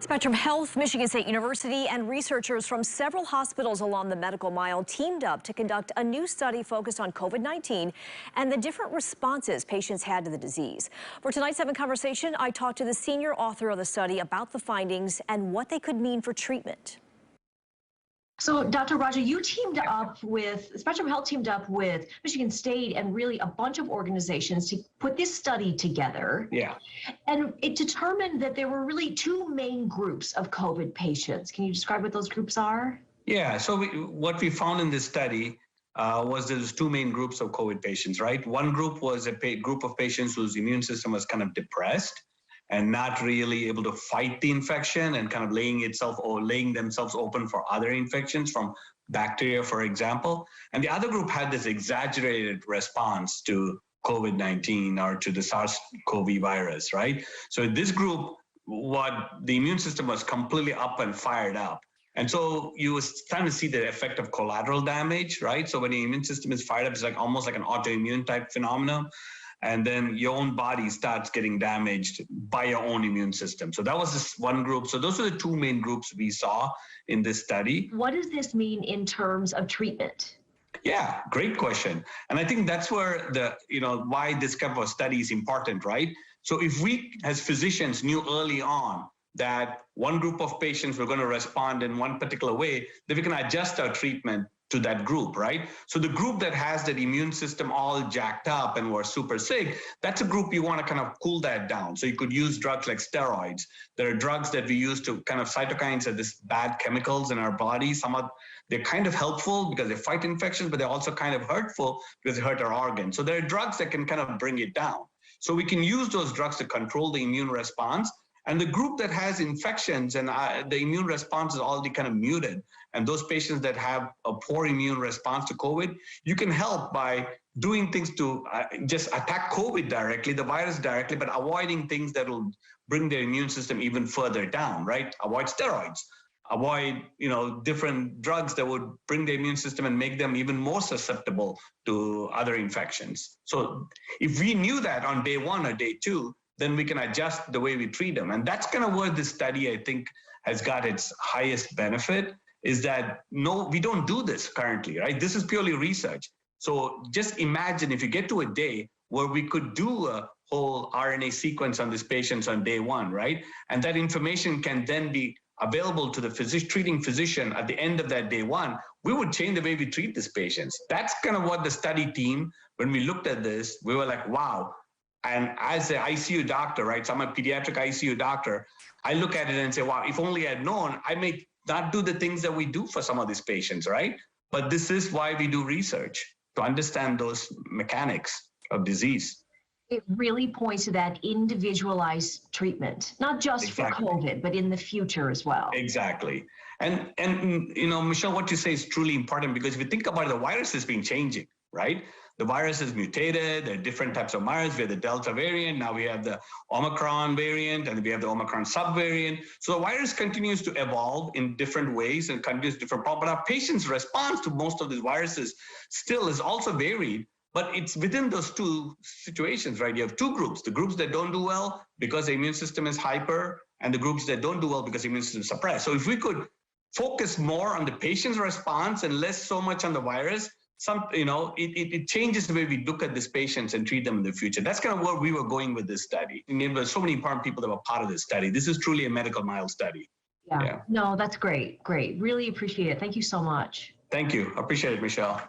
Spectrum Health, Michigan State University, and researchers from several hospitals along the medical mile teamed up to conduct a new study focused on COVID-19 and the different responses patients had to the disease. For tonight's 7 Conversation, I talked to the senior author of the study about the findings and what they could mean for treatment. So, Dr. Raja, you teamed up with, Spectrum Health teamed up with Michigan State and really a bunch of organizations to put this study together. Yeah. And it determined that there were really 2 main groups of COVID patients. Can you describe what those groups are? Yeah, so what we found in this study was there's 2 main groups of COVID patients, right? One group was a group of patients whose immune system was kind of depressed and not really able to fight the infection and kind of laying themselves open for other infections from bacteria, for example. And the other group had this exaggerated response to COVID-19 or to the SARS-CoV virus, right? So this group, the immune system was completely up and fired up. And so you were starting to see the effect of collateral damage, right? So when the immune system is fired up, it's like almost like an autoimmune type phenomenon. And then your own body starts getting damaged by your own immune system. So that was this one group. So those are the 2 main groups we saw in this study. What does this mean in terms of treatment? Yeah, great question. And I think that's where why this kind of study is important, right? So if we as physicians knew early on that one group of patients were going to respond in one particular way, then we can adjust our treatment to that group, right? So the group that has that immune system all jacked up and were super sick, that's a group you want to kind of cool that down. So you could use drugs like steroids. There are drugs that we use to kind of, cytokines are this bad chemicals in our body. They're kind of helpful because they fight infections, but they're also kind of hurtful because they hurt our organs. So there are drugs that can kind of bring it down. So we can use those drugs to control the immune response. And the group that has infections and the immune response is already kind of muted, and those patients that have a poor immune response to COVID, you can help by doing things to just attack COVID directly, the virus directly, but avoiding things that will bring their immune system even further down, right? Avoid steroids, avoid different drugs that would bring the immune system and make them even more susceptible to other infections. So if we knew that on day 1 or day 2, then we can adjust the way we treat them. And that's kind of where this study, I think, has got its highest benefit, is that no, we don't do this currently, right? This is purely research. So just imagine if you get to a day where we could do a whole RNA sequence on these patients on day 1, right? And that information can then be available to the treating physician at the end of that day 1, we would change the way we treat these patients. That's kind of what the study team, when we looked at this, we were like, wow. And as an ICU doctor, right, so I'm a pediatric ICU doctor, I look at it and say, wow, if only I'd known, I may not do the things that we do for some of these patients, right? But this is why we do research, to understand those mechanics of disease. It really points to that individualized treatment, not just for COVID, but in the future as well. Exactly. And Michelle, what you say is truly important, because if you think about it, the virus has been changing, right? The virus is mutated. There are different types of virus. We have the Delta variant. Now we have the Omicron variant, and we have the Omicron subvariant. So the virus continues to evolve in different ways and continues different problems. But our patient's response to most of these viruses still is also varied. But it's within those 2 situations, right? You have 2 groups, the groups that don't do well because the immune system is hyper, and the groups that don't do well because the immune system is suppressed. So if we could focus more on the patient's response and less so much on the virus, it changes the way we look at these patients and treat them in the future. That's kind of where we were going with this study. And there were so many important people that were part of this study. This is truly a medical mile study. Yeah. No, that's great. Great. Really appreciate it. Thank you so much. Thank you. Appreciate it, Michelle.